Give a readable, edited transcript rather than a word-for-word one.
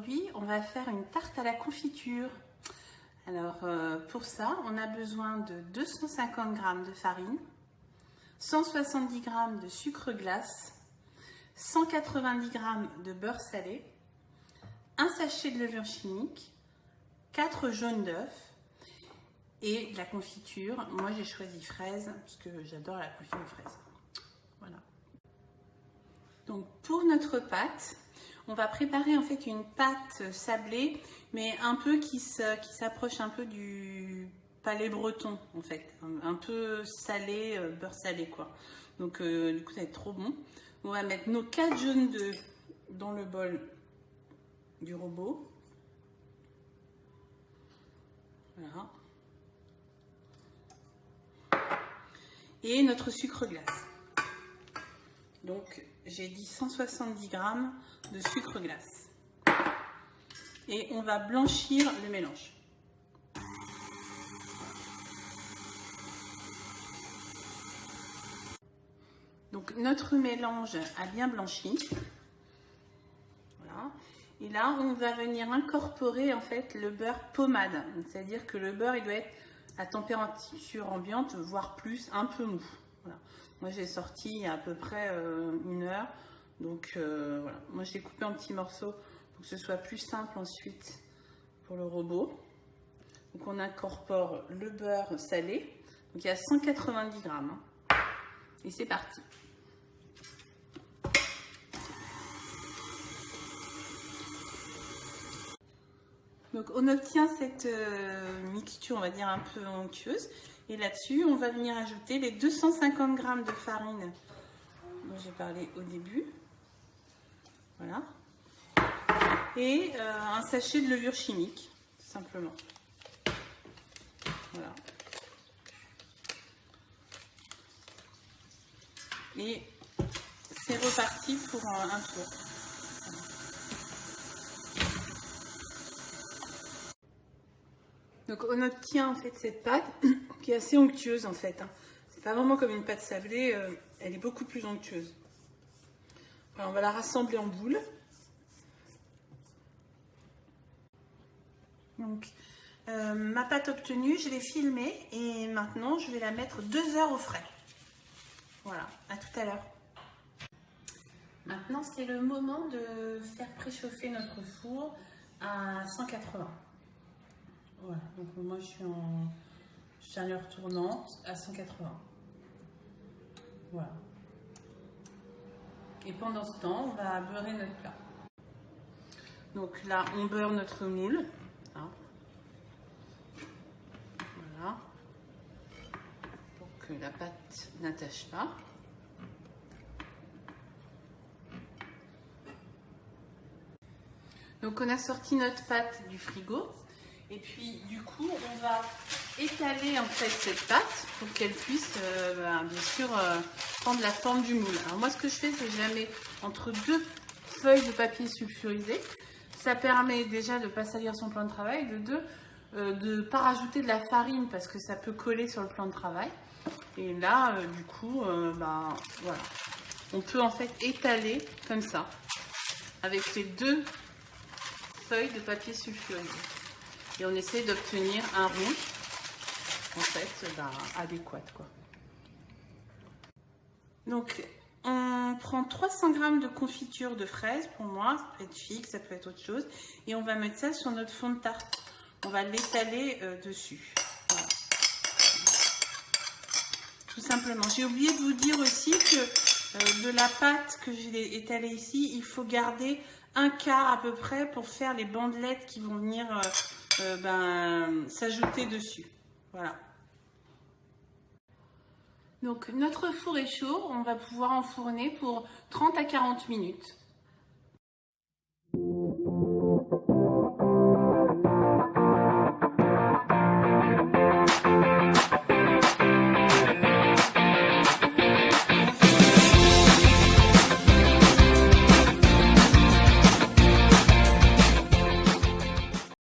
Aujourd'hui, on va faire une tarte à la confiture. Alors, pour ça, on a besoin de 250 g de farine, 170 g de sucre glace, 190 g de beurre salé, un sachet de levure chimique, 4 jaunes d'œufs et de la confiture. Moi, j'ai choisi fraise parce que j'adore la confiture fraise. Voilà. Donc, pour notre pâte, on va préparer en fait une pâte sablée, mais un peu qui s'approche un peu du palais breton en fait, un peu salé, beurre salé quoi. Donc du coup ça va être trop bon. On va mettre nos 4 jaunes d'œufs dans le bol du robot. Voilà. Et notre sucre glace. Donc j'ai dit 170 g de sucre glace. Et on va blanchir le mélange. Donc notre mélange a bien blanchi. Voilà. Et là, on va venir incorporer en fait le beurre pommade. C'est-à-dire que le beurre, il doit être à température ambiante, voire plus, un peu mou. Voilà. Moi, j'ai sorti il y a à peu près 1 heure. Donc voilà. Moi, je l'ai coupé en petits morceaux pour que ce soit plus simple ensuite pour le robot. Donc on incorpore le beurre salé. Donc il y a 190 g. Et c'est parti. Donc on obtient cette mixture, on va dire un peu onctueuse. Et là-dessus, on va venir ajouter les 250 g de farine dont j'ai parlé au début. Voilà. Et un sachet de levure chimique, tout simplement. Voilà. Et c'est reparti pour un tour. Donc on obtient en fait cette pâte qui est assez onctueuse en fait. C'est pas vraiment comme une pâte sablée, elle est beaucoup plus onctueuse. Alors, on va la rassembler en boules. Donc ma pâte obtenue, je l'ai filmée et maintenant je vais la mettre 2 heures au frais. Voilà, à tout à l'heure. Maintenant c'est le moment de faire préchauffer notre four à 180. Voilà, donc moi je suis en chaleur tournante à 180. Voilà. Et pendant ce temps, on va beurrer notre plat. Donc là, on beurre notre moule. Voilà. Pour que la pâte n'attache pas. Donc on a sorti notre pâte du frigo. Et puis du coup, on va étaler en fait cette pâte pour qu'elle puisse bien sûr prendre la forme du moule. Alors moi ce que je fais, c'est que je la mets entre 2 feuilles de papier sulfurisé. Ça permet déjà de ne pas salir son plan de travail, de ne pas rajouter de la farine parce que ça peut coller sur le plan de travail. Et là, du coup, voilà. On peut en fait étaler comme ça avec les 2 feuilles de papier sulfurisé. Et on essaie d'obtenir un rond, en fait, adéquat, quoi. Donc, on prend 300 g de confiture de fraises, pour moi, ça peut être fixe, ça peut être autre chose. Et on va mettre ça sur notre fond de tarte. On va l'étaler dessus. Voilà. Tout simplement. J'ai oublié de vous dire aussi que de la pâte que j'ai étalée ici, il faut garder 1/4 à peu près pour faire les bandelettes qui vont venir s'ajouter dessus. Voilà. Donc notre four est chaud, on va pouvoir enfourner pour 30 à 40 minutes.